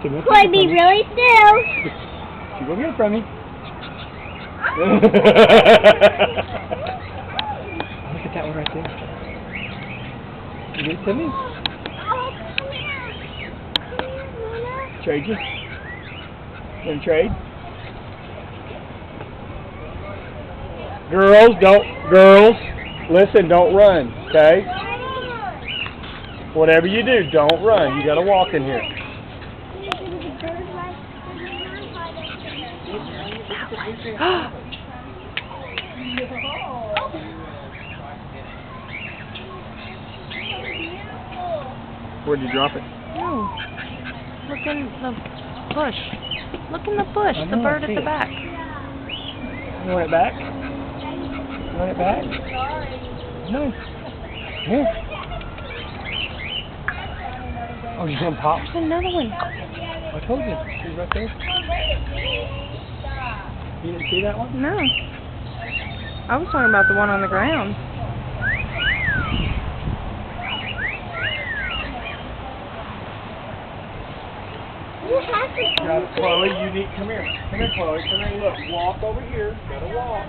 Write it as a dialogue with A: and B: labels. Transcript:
A: She won't
B: Boy,
A: get
B: be
A: it from me.
B: really still.
A: She won't get it from me. Look at that one right there. You get it to me?
B: Oh, come here. Come here, Mama.
A: Trade you? You want to trade? Girls, listen, don't run, okay? Whatever you do, don't run. You gotta walk in here. Where'd you drop it?
C: No. Look in the bush. Look in the bush.
A: I
C: The
A: know,
C: bird
A: I
C: at
A: see
C: the
A: it.
C: back.
A: You want it back? You want it back? No. Here. Oh, you gonna pop?
C: There's another one.
A: I told you. She's right there. You didn't see that one?
C: No. I was talking about the one on the ground.
B: You have to.
A: Chloe, you need, come here. Come here, Chloe. Come here, look. Walk over here. Gotta walk.